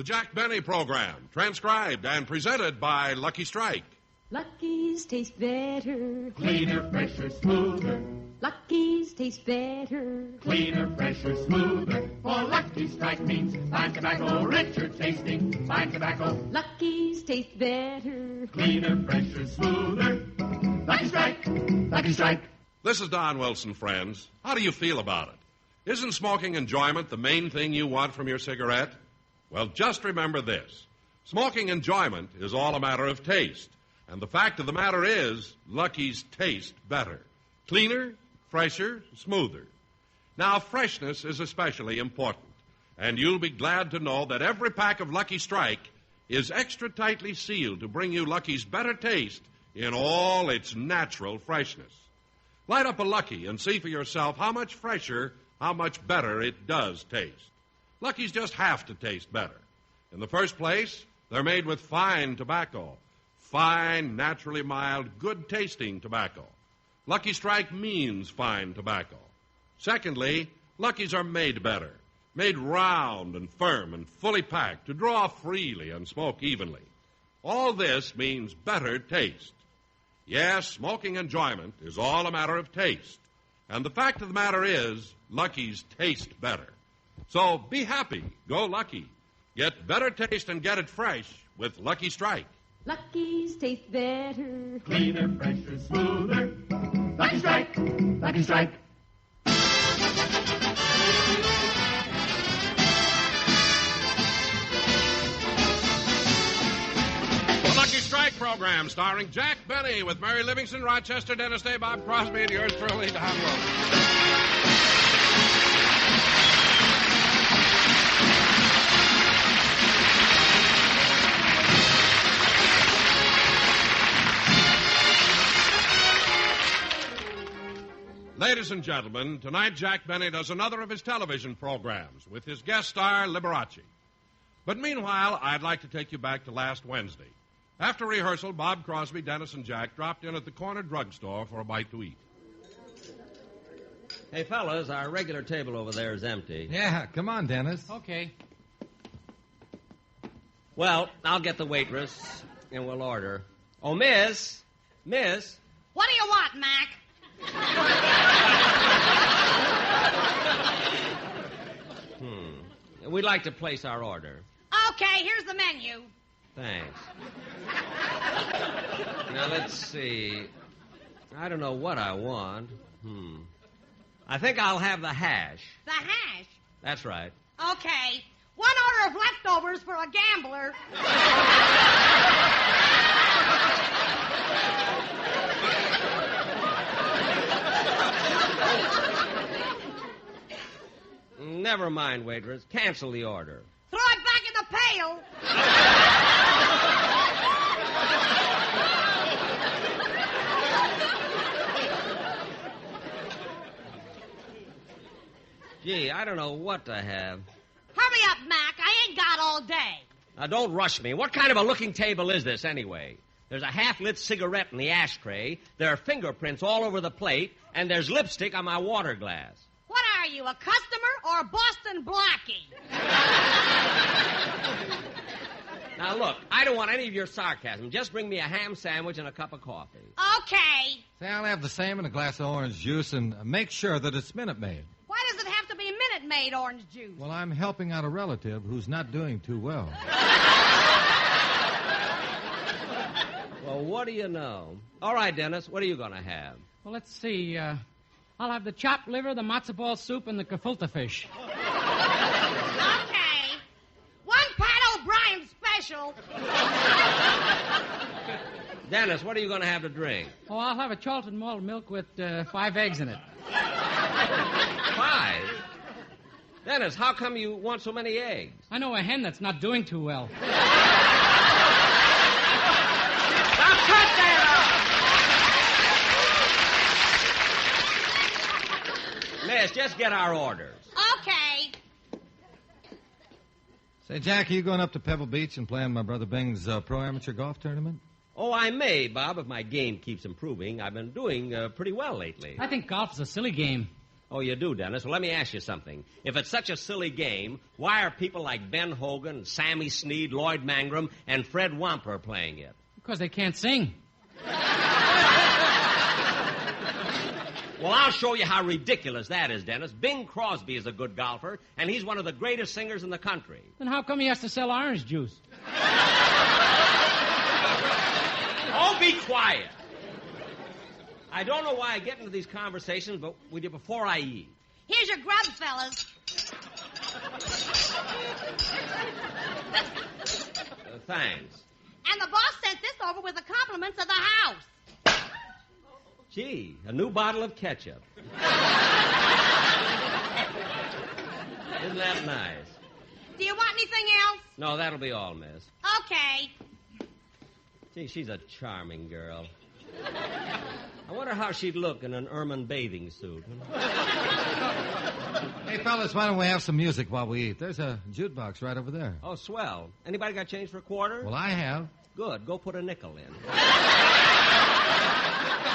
The Jack Benny Program, transcribed and presented by Lucky Strike. Lucky's taste better. Cleaner, fresher, smoother. Lucky's taste better. Cleaner, fresher, smoother. For Lucky Strike means fine tobacco, richer tasting, fine tobacco. Lucky's taste better. Cleaner, fresher, smoother. Lucky Strike, Lucky Strike. This is Don Wilson, friends. How do you feel about it? Isn't smoking enjoyment the main thing you want from your cigarette? Well, just remember this. Smoking enjoyment is all a matter of taste. And the fact of the matter is, Lucky's taste better. Cleaner, fresher, smoother. Now, freshness is especially important. And you'll be glad to know that every pack of Lucky Strike is extra tightly sealed to bring you Lucky's better taste in all its natural freshness. Light up a Lucky and see for yourself how much fresher, how much better it does taste. Lucky's just have to taste better. In the first place, they're made with fine tobacco. Fine, naturally mild, good-tasting tobacco. Lucky Strike means fine tobacco. Secondly, Lucky's are made better. Made round and firm and fully packed to draw freely and smoke evenly. All this means better taste. Yes, smoking enjoyment is all a matter of taste. And the fact of the matter is, Lucky's taste better. So be happy. Go Lucky. Get better taste and get it fresh with Lucky Strike. Lucky's taste better. Cleaner, fresher, smoother. Lucky Strike, Lucky Strike. The Lucky Strike program starring Jack Benny with Mary Livingston, Rochester, Dennis Day, Bob Crosby, and yours truly, Don Wilson. Ladies and gentlemen, tonight Jack Benny does another of his television programs with his guest star, Liberace. But meanwhile, I'd like to take you back to last Wednesday. After rehearsal, Bob Crosby, Dennis, and Jack dropped in at the corner drugstore for a bite to eat. Hey, fellas, our regular table over there is empty. Yeah, come on, Dennis. Okay. Well, I'll get the waitress, and we'll order. Oh, Miss! What do you want, Mac? We'd like to place our order. Okay, here's the menu. Thanks. Now, let's see. I don't know what I want. I think I'll have the hash. The hash? That's right. Okay. One order of leftovers for a gambler. Never mind, waitress. Cancel the order. Throw it back in the pail. Gee, I don't know what to have. Hurry up, Mac. I ain't got all day. Now, don't rush me. What kind of a looking table is this, anyway? There's a half-lit cigarette in the ashtray, there are fingerprints all over the plate, and there's lipstick on my water glass. What are you, a customer or a Boston Blackie? Now, look, I don't want any of your sarcasm. Just bring me a ham sandwich and a cup of coffee. Okay. Say, I'll have the same and a glass of orange juice, and make sure that it's Minute Maid. Why does it have to be Minute Maid orange juice? Well, I'm helping out a relative who's not doing too well. Well, what do you know? All right, Dennis, what are you going to have? Well, let's see. I'll have the chopped liver, the matzo ball soup, and the gefilte fish. Okay. One Pat O'Brien special. Dennis, what are you going to have to drink? Oh, I'll have a Charlton malt milk with 5 eggs in it. 5? Dennis, how come you want so many eggs? I know a hen that's not doing too well. Now cut that out! Miss, just get our orders. Okay. Say, Jack, are you going up to Pebble Beach and playing my brother Bing's pro-amateur golf tournament? Oh, I may, Bob, if my game keeps improving. I've been doing pretty well lately. I think golf is a silly game. Oh, you do, Dennis? Well, let me ask you something. If it's such a silly game, why are people like Ben Hogan, Sammy Sneed, Lloyd Mangrum, and Fred Wamper playing it? Because they can't sing. Well, I'll show you how ridiculous that is, Dennis. Bing Crosby is a good golfer, and he's one of the greatest singers in the country. Then how come he has to sell orange juice? Oh, be quiet. I don't know why I get into these conversations, but with you before I eat. Here's your grub, fellas. Thanks. And the boss sent this over with the compliments of the house. Gee, a new bottle of ketchup. Isn't that nice? Do you want anything else? No, that'll be all, miss. Okay. Gee, she's a charming girl. I wonder how she'd look in an ermine bathing suit. Hey, fellas, why don't we have some music while we eat? There's a jukebox right over there. Oh, swell. Anybody got change for a quarter? Well, I have. Good. Go put a nickel in.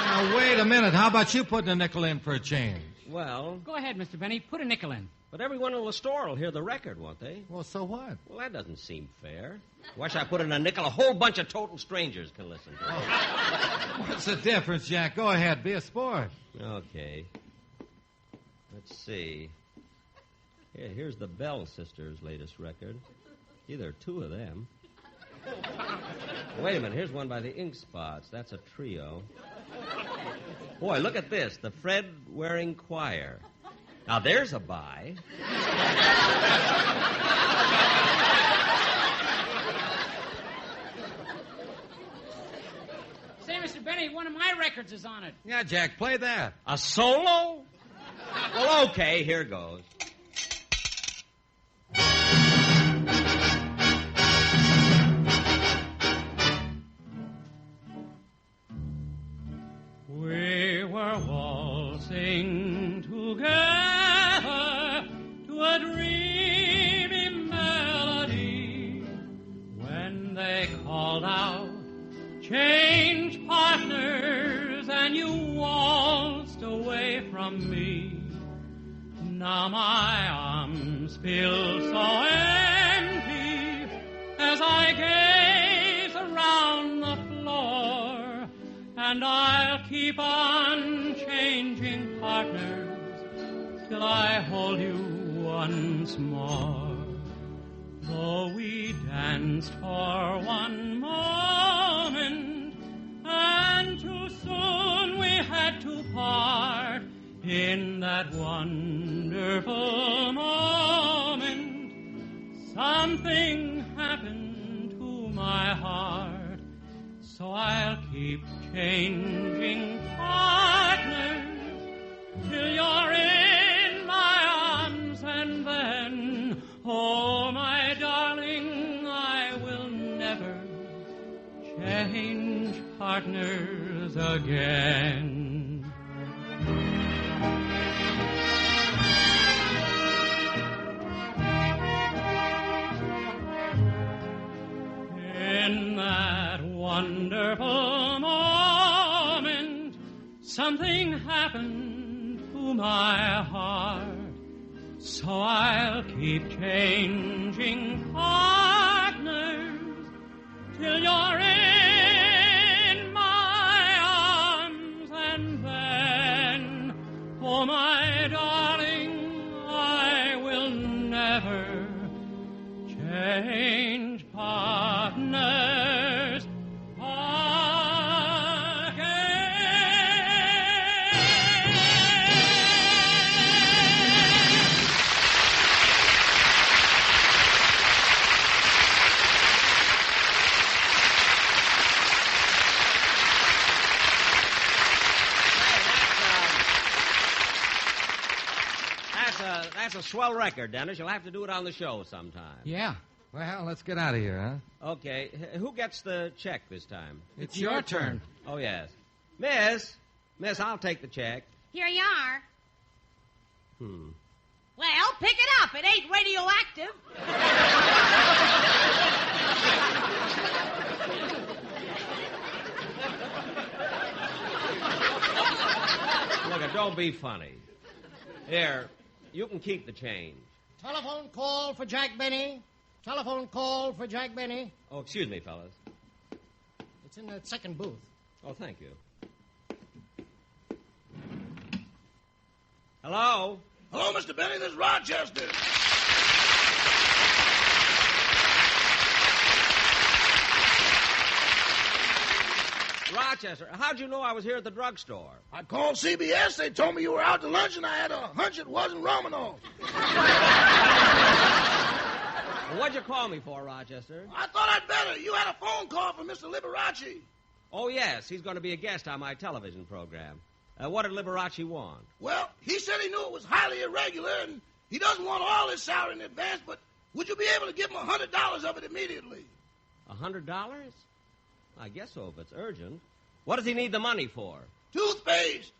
Now, wait a minute. How about you putting a nickel in for a change? Well, Go ahead, Mr. Benny. Put a nickel in. but everyone in the store will hear the record, won't they? Well, so what? Well, that doesn't seem fair. Why should I put in a nickel? A whole bunch of total strangers can listen to it. What's the difference, Jack? Go ahead. Be a sport. Okay. Let's see. Here's the Bell Sisters' latest record. Gee, there are two of them. Wait a minute. Here's one by the Ink Spots. That's a trio. Boy, look at this. The Fred Waring Choir. Now, there's a buy. Say, Mr. Benny, one of my records is on it. Yeah, Jack, play that. A solo? Well, okay, here goes. We were waltzing together to a dreamy melody when they called out, "Change partners," and you waltzed away from me. Now my arms feel so empty as I gaze around the floor, and I'll keep on changing partners till I hold you once more. Though we danced for one moment, and too soon we had to part. In that wonderful moment, something happened to my heart. So I'll keep changing partners till you're in my arms, and then, oh, my darling, I will never change partners again. In that wonderful moment, something happened to my heart. So I'll keep changing partners till you're in my arms, and then, oh, my darling, I will never change partners That's a swell record, Dennis. You'll have to do it on the show sometime. Yeah. Well, let's get out of here, huh? Okay. Who gets the check this time? It's your turn. Oh, yes. Miss, I'll take the check. Here you are. Hmm. Well, pick it up. It ain't radioactive. Look, don't be funny. Here, you can keep the change. Telephone call for Jack Benny. Telephone call for Jack Benny. Oh, excuse me, fellas. It's in that second booth. Oh, thank you. Hello? Hello, Mr. Benny. This is Rochester. Rochester, how'd you know I was here at the drugstore? I called CBS. They told me you were out to lunch, and I had a hunch it wasn't Romanoff. Well, what'd you call me for, Rochester? I thought I'd better. You had a phone call from Mr. Liberace. Oh, yes. He's going to be a guest on my television program. What did Liberace want? Well, he said he knew it was highly irregular, and he doesn't want all his salary in advance, but would you be able to give him $100 of it immediately? $100? I guess so, if it's urgent. What does he need the money for? Toothpaste.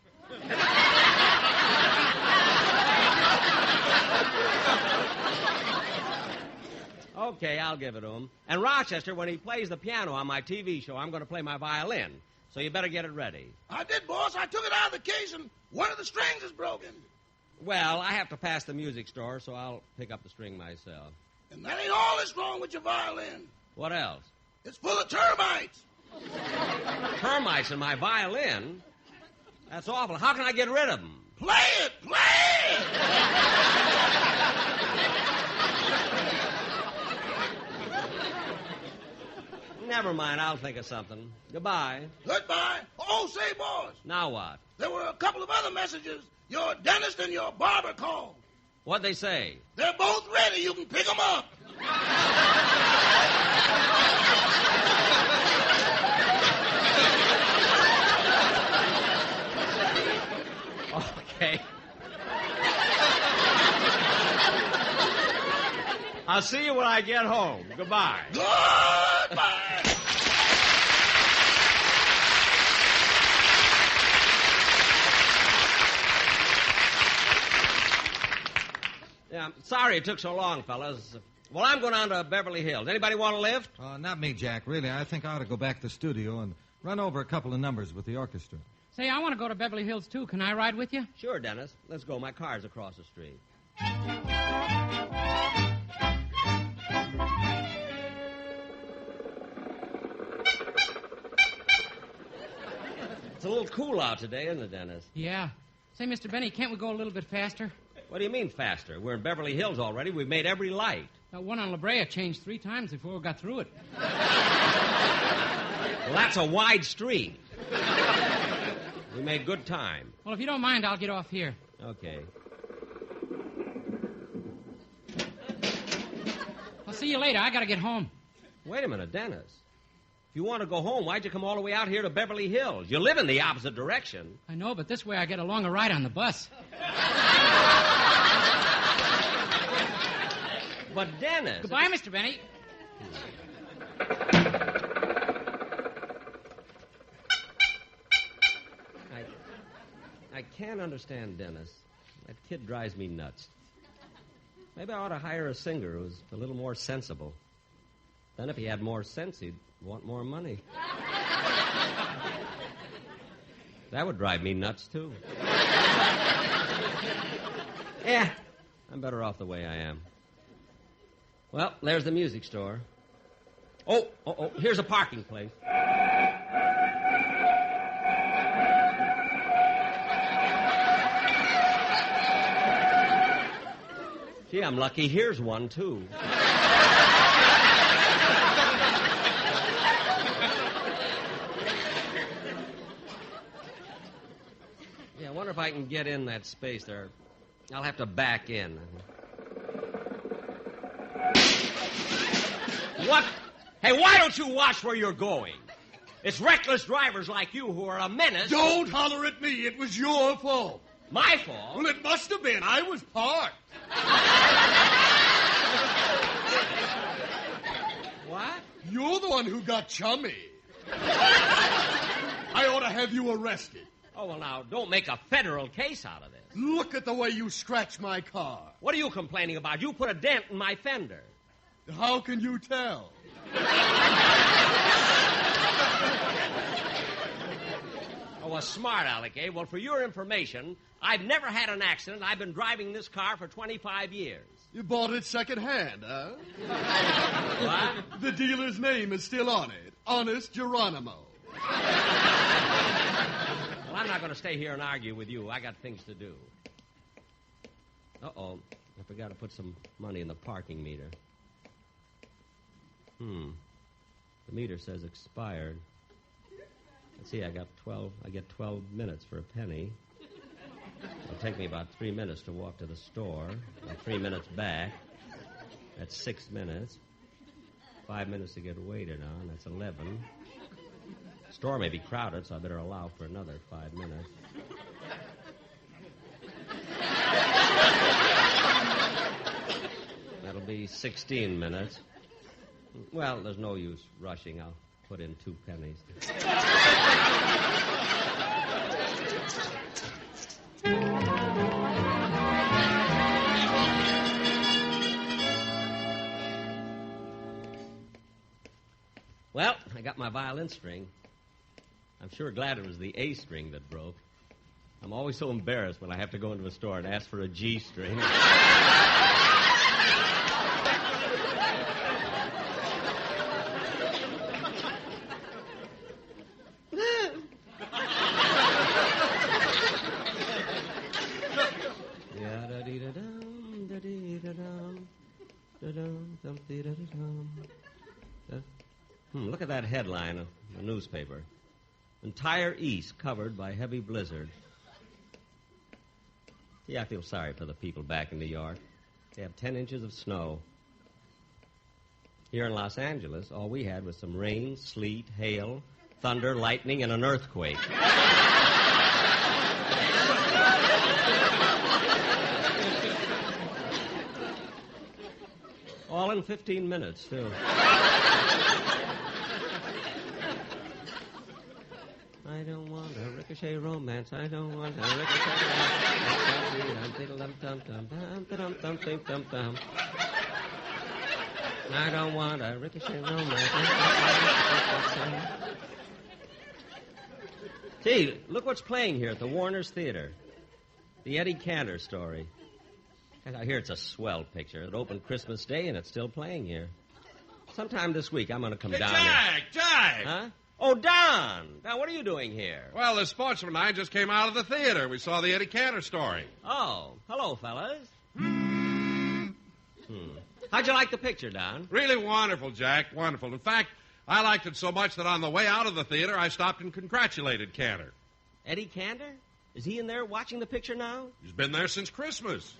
Okay, I'll give it to him. And Rochester, when he plays the piano on my TV show, I'm going to play my violin. So you better get it ready. I did, boss. I took it out of the case, and one of the strings is broken. Well, I have to pass the music store, so I'll pick up the string myself. And that ain't all that's wrong with your violin. What else? It's full of termites. Termites in my violin? That's awful. How can I get rid of them? Play it! Play it! Never mind. I'll think of something. Goodbye. Goodbye. Oh, say, boss. Now what? There were a couple of other messages. Your dentist and your barber called. What'd they say? They're both ready. You can pick them up. Okay. I'll see you when I get home. Goodbye. Goodbye. Yeah, I'm sorry it took so long, fellas. Well, I'm going on to Beverly Hills. Anybody want a lift? Not me, Jack. Really, I think I ought to go back to the studio and run over a couple of numbers with the orchestra. Say, I want to go to Beverly Hills, too. Can I ride with you? Sure, Dennis. Let's go. My car's across the street. It's a little cool out today, isn't it, Dennis? Yeah. Say, Mr. Benny, can't we go a little bit faster? What do you mean faster? We're in Beverly Hills already. We've made every light. That one on La Brea changed 3 times before we got through it. Well, that's a wide street. We made good time. Well, if you don't mind, I'll get off here. Okay. I'll see you later. I got to get home. Wait a minute, Dennis. If you want to go home, why'd you come all the way out here to Beverly Hills? You live in the opposite direction. I know, but this way I get a longer ride on the bus. But, Dennis... Goodbye, Mr. Benny. I can't understand Dennis. That kid drives me nuts. Maybe I ought to hire a singer who's a little more sensible. Then if he had more sense, he'd want more money. That would drive me nuts, too. Yeah, I'm better off the way I am. Well, there's the music store. Oh, here's a parking place. Gee, I'm lucky here's one, too. Yeah, I wonder if I can get in that space there. I'll have to back in. What? Hey, why don't you watch where you're going? It's reckless drivers like you who are a menace. Don't holler at me. It was your fault. My fault? Well, it must have been. I was parked. What? You're the one who got chummy. I ought to have you arrested. Oh, well, now, don't make a federal case out of this. Look at the way you scratch my car. What are you complaining about? You put a dent in my fender. How can you tell? Oh, a smart aleck, eh? Well, for your information, I've never had an accident. I've been driving this car for 25 years. You bought it secondhand, huh? What? The dealer's name is still on it. Honest Geronimo. Well, I'm not going to stay here and argue with you. I got things to do. Uh-oh. I forgot to put some money in the parking meter. The meter says expired. Let's see, I get 12 minutes for a penny. It'll take me about 3 minutes to walk to the store. And 3 minutes back. That's 6 minutes. 5 minutes to get waited on. That's 11. The store may be crowded, so I better allow for another 5 minutes. That'll be 16 minutes. Well, there's no use rushing. I'll put in 2 pennies. Well, I got my violin string. I'm sure glad it was the A string that broke. I'm always so embarrassed when I have to go into a store and ask for a G string. Look at that headline of the newspaper. Entire East covered by heavy blizzard. Yeah, I feel sorry for the people back in New York. They have 10 inches of snow. Here in Los Angeles, all we had was some rain, sleet, hail, thunder, lightning, and an earthquake. All in 15 minutes, too. I don't want a ricochet romance. I don't want a ricochet romance. I don't want a ricochet romance. Gee, look what's playing here at the Warner's Theater. The Eddie Cantor story. I hear it's a swell picture. It opened Christmas Day, and it's still playing here. Sometime this week, I'm going to come down there. Jack! Huh? Oh, Don! Now, what are you doing here? Well, the sportsman and I just came out of the theater. We saw the Eddie Cantor story. Oh, hello, fellas. How'd you like the picture, Don? Really wonderful, Jack. Wonderful. In fact, I liked it so much that on the way out of the theater, I stopped and congratulated Cantor. Eddie Cantor? Is he in there watching the picture now? He's been there since Christmas.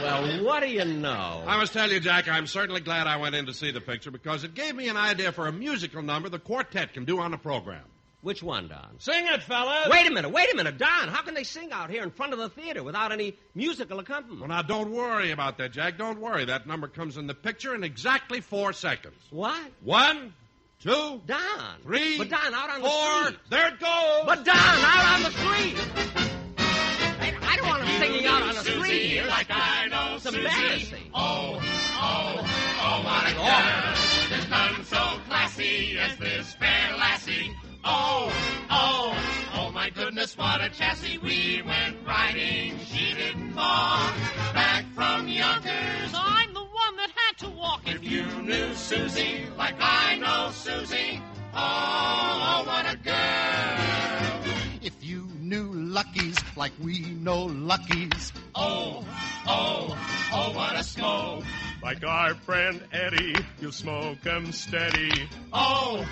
Well, what do you know? I must tell you, Jack, I'm certainly glad I went in to see the picture because it gave me an idea for a musical number the quartet can do on the program. Which one, Don? Sing it, fellas! Wait a minute, Don. How can they sing out here in front of the theater without any musical accompaniment? Well, now, don't worry about that, Jack. Don't worry. That number comes in the picture in exactly 4 seconds. What? 1, 2, Don. 3, but Don, out on 4. The street. There it goes. But Don, out on the street. I don't want him singing out on the street here. Like I know It's embarrassing. Oh, what a girl. There's none so classy as this fair lassie. Oh, my goodness, what a chassis. We went riding, she didn't fall. Back from Yonkers, I'm the one that had to walk. If you knew Susie like I know Susie, oh, what a girl. If you knew Lucky's like we know Lucky's. Oh, what a smoke. Like our friend Eddie, you smoke 'em steady. Oh,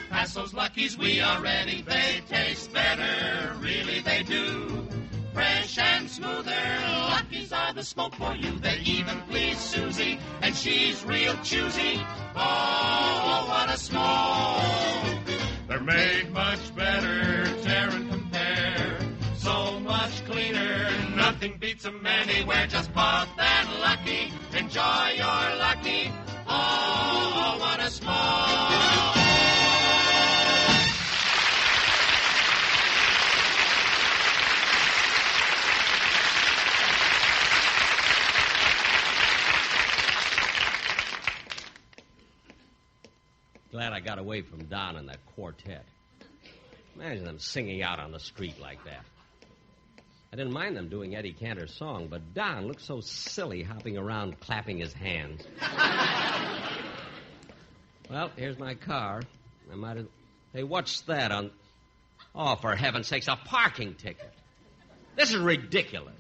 pass those Luckies, we are ready. They taste better, really they do. Fresh and smoother, Luckies are the smoke for you. They even please Susie, and she's real choosy. Oh, what a smoke. They're made much better, tear and compare. So much cleaner, nothing beats 'em anywhere. Just pop that Lucky, enjoy your Lucky. Oh, what a smoke. Glad I got away from Don and that quartet. Imagine them singing out on the street like that. I didn't mind them doing Eddie Cantor's song, but Don looked so silly hopping around clapping his hands. Well, here's my car. I might have... Hey, what's that on... Oh, for heaven's sakes, a parking ticket. This is ridiculous.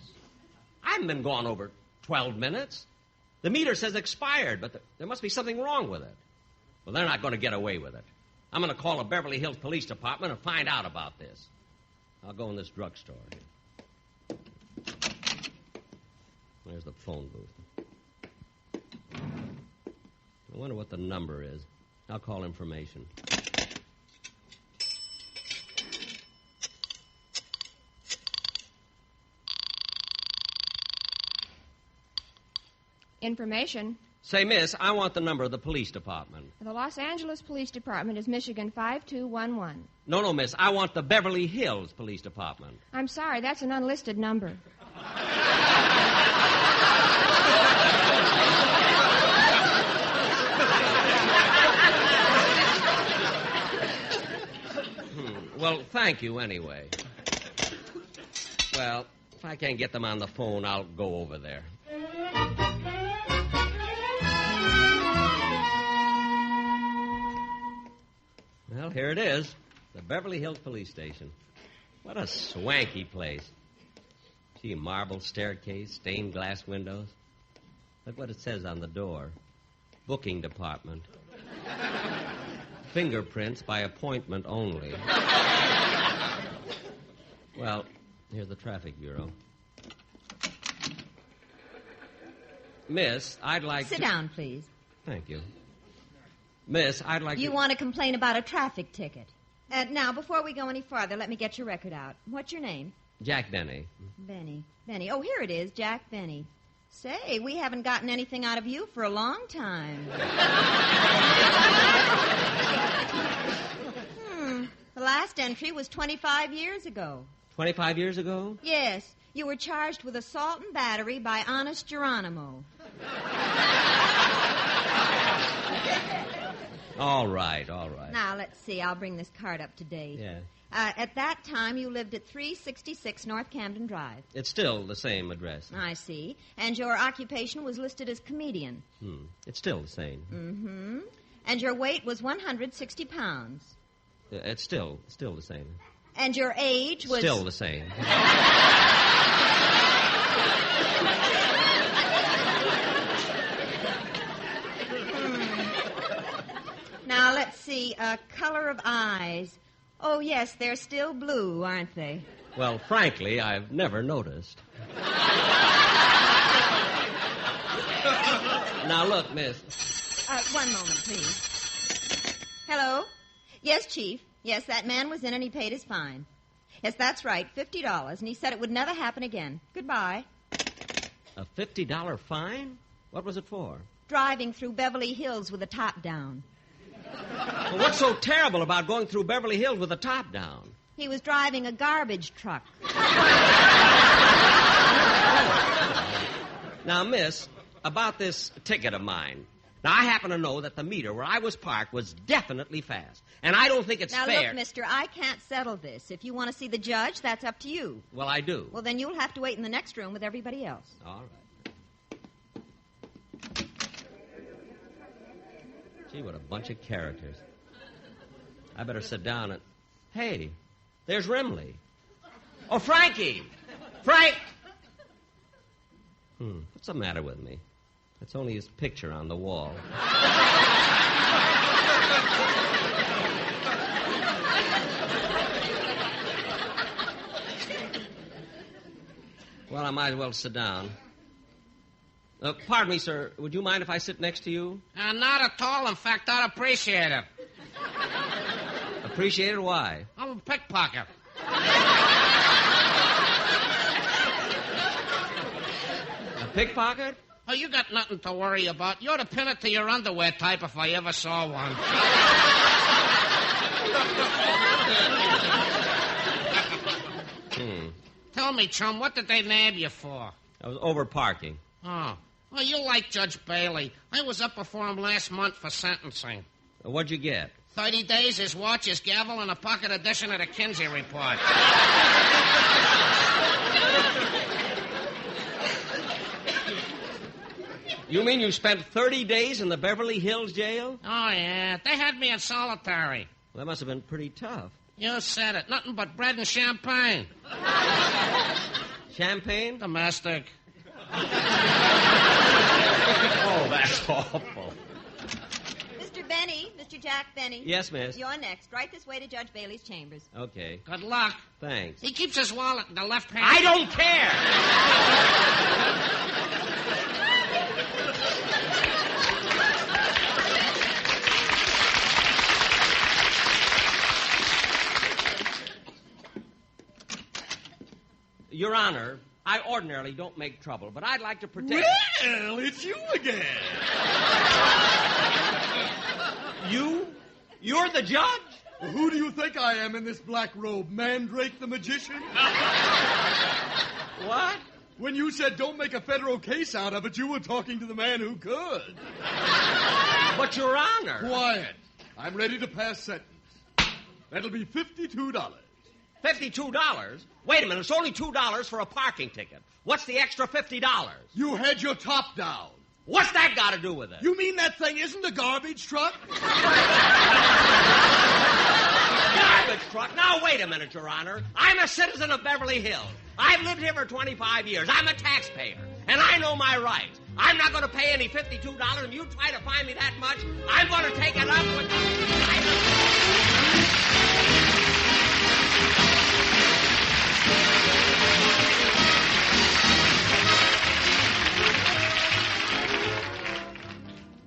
I haven't been gone over 12 minutes. The meter says expired, but there must be something wrong with it. Well, they're not going to get away with it. I'm going to call the Beverly Hills Police Department and find out about this. I'll go in this drugstore here. There's the phone booth. I wonder what the number is. I'll call information. Information. Say, miss, I want the number of the police department. The Los Angeles Police Department is Michigan 5211. No, miss, I want the Beverly Hills Police Department. I'm sorry, that's an unlisted number. Well, thank you anyway. Well, if I can't get them on the phone, I'll go over there. Well, here it is, the Beverly Hills Police Station. What a swanky place. See, marble staircase, stained glass windows. Look what it says on the door. Booking department. Fingerprints by appointment only. Well, here's the traffic bureau. Miss, I'd like Sit to... down, please. Thank you. Miss, I'd like You to... want to complain about a traffic ticket. Now, before we go any farther, let me get your record out. What's your name? Jack Benny. Benny. Benny. Oh, here it is, Jack Benny. Say, we haven't gotten anything out of you for a long time. The last entry was 25 years ago. 25 years ago? Yes. You were charged with assault and battery by Honest Geronimo. All right. Now, let's see. I'll bring this card up to date. Yeah. At that time, you lived at 366 North Camden Drive. It's still the same address. I see. And your occupation was listed as comedian. It's still the same. Mm-hmm. And your weight was 160 pounds. It's still the same. And your age was... Still the same. Now, let's see. Color of eyes. Oh, yes, they're still blue, aren't they? Well, frankly, I've never noticed. Now, look, miss. One moment, please. Hello? Yes, Chief. Yes, that man was in and he paid his fine. Yes, that's right, $50, and he said it would never happen again. Goodbye. A $50 fine? What was it for? Driving through Beverly Hills with the top down. Well, what's so terrible about going through Beverly Hills with the top down? He was driving a garbage truck. Now, miss, about this ticket of mine. Now, I happen to know that the meter where I was parked was definitely fast. And I don't think it's fair. fair. Now, look, mister, I can't settle this. If you want to see the judge, that's up to you. Well, I do. Well, then you'll have to wait in the next room with everybody else. All right. Gee, what a bunch of characters. I better sit down and... Hey, there's Rimley. Oh, Frankie! Frank! What's the matter with me? It's only his picture on the wall. Well, I might as well sit down. Pardon me, sir. Would you mind if I sit next to you? Not at all. In fact, I'd appreciate it. Appreciate it? Why? I'm a pickpocket. A pickpocket? Oh, you got nothing to worry about. You're the pin it to your underwear type if I ever saw one. Tell me, chum, what did they nab you for? I was over parking. Oh. Well, you like Judge Bailey. I was up before him last month for sentencing. What'd you get? 30 days, his watch, his gavel, and a pocket edition of the Kinsey Report. You mean you spent 30 days in the Beverly Hills jail? Oh, yeah. They had me in solitary. Well, that must have been pretty tough. You said it. Nothing but bread and champagne. Champagne? Domestic. Oh, that's awful. Mr. Benny, Mr. Jack Benny. Yes, miss. You're next. Right this way to Judge Bailey's chambers. Okay. Good luck. Thanks. He keeps his wallet in the left hand. I don't care! Your Honor, I ordinarily don't make trouble, but I'd like to protect... Well, it's you again. You? You're the judge? Well, who do you think I am in this black robe? Mandrake the magician? What? When you said don't make a federal case out of it, you were talking to the man who could. But, Your Honor... Quiet. I'm ready to pass sentence. That'll be $52. $52? Wait a minute, it's only $2 for a parking ticket. What's the extra $50? You had your top down. What's that got to do with it? You mean that thing isn't a garbage truck? Garbage truck? Now, wait a minute, Your Honor. I'm a citizen of Beverly Hills. I've lived here for 25 years. I'm a taxpayer, and I know my rights. I'm not going to pay any $52, and you try to find me that much, I'm going to take it up with...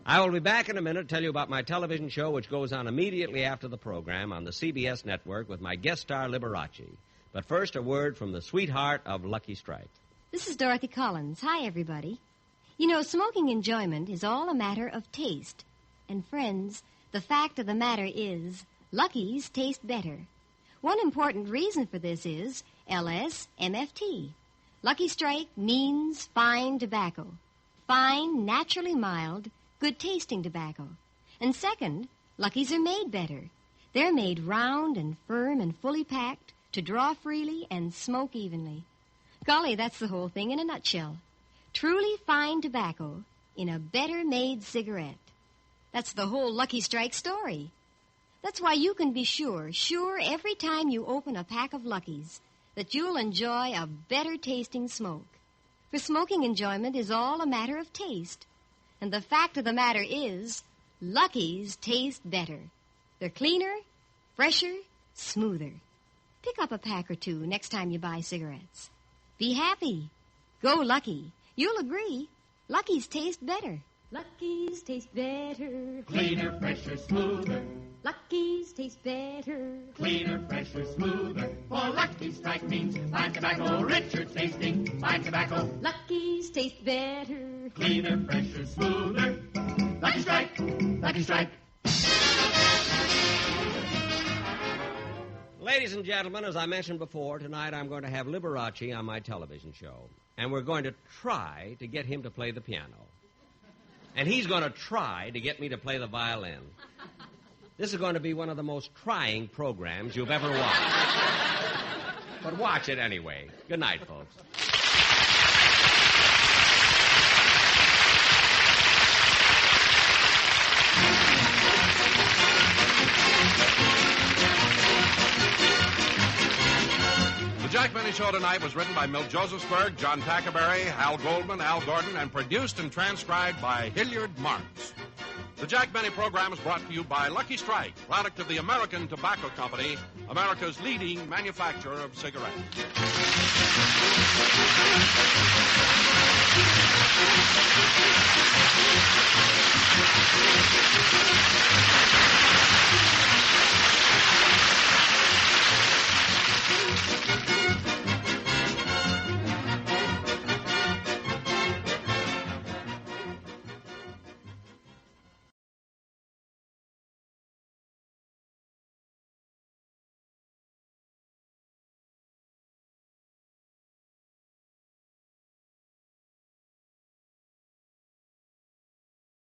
I will be back in a minute to tell you about my television show, which goes on immediately after the program on the CBS network with my guest star, Liberace. But first, a word from the sweetheart of Lucky Strike. This is Dorothy Collins. Hi, everybody. You know, smoking enjoyment is all a matter of taste. And, friends, the fact of the matter is, Lucky's taste better. One important reason for this is LSMFT. Lucky Strike means fine tobacco. Fine, naturally mild, good-tasting tobacco. And second, Lucky's are made better. They're made round and firm and fully packed to draw freely and smoke evenly. Golly, that's the whole thing in a nutshell. Truly fine tobacco in a better-made cigarette. That's the whole Lucky Strike story. That's why you can be sure every time you open a pack of Lucky's, that you'll enjoy a better-tasting smoke. For smoking enjoyment is all a matter of taste. And the fact of the matter is, Lucky's taste better. They're cleaner, fresher, smoother. Pick up a pack or two next time you buy cigarettes. Be happy. Go Lucky. You'll agree, Lucky's taste better. Lucky's taste better. Cleaner, fresher, smoother. Lucky's taste better. Cleaner, fresher, smoother. For Lucky Strike means fine tobacco, richer tasting, fine tobacco. Lucky's taste better. Cleaner, fresher, smoother. Lucky Strike, Lucky Strike. Ladies and gentlemen, as I mentioned before, tonight I'm going to have Liberace on my television show. And we're going to try to get him to play the piano. And he's going to try to get me to play the violin. This is going to be one of the most trying programs you've ever watched. But watch it anyway. Good night, folks. The Jack Benny Show tonight was written by Milt Josephsberg, John Tackerberry, Hal Goldman, Al Gordon, and produced and transcribed by Hilliard Marks. The Jack Benny program is brought to you by Lucky Strike, product of the American Tobacco Company, America's leading manufacturer of cigarettes.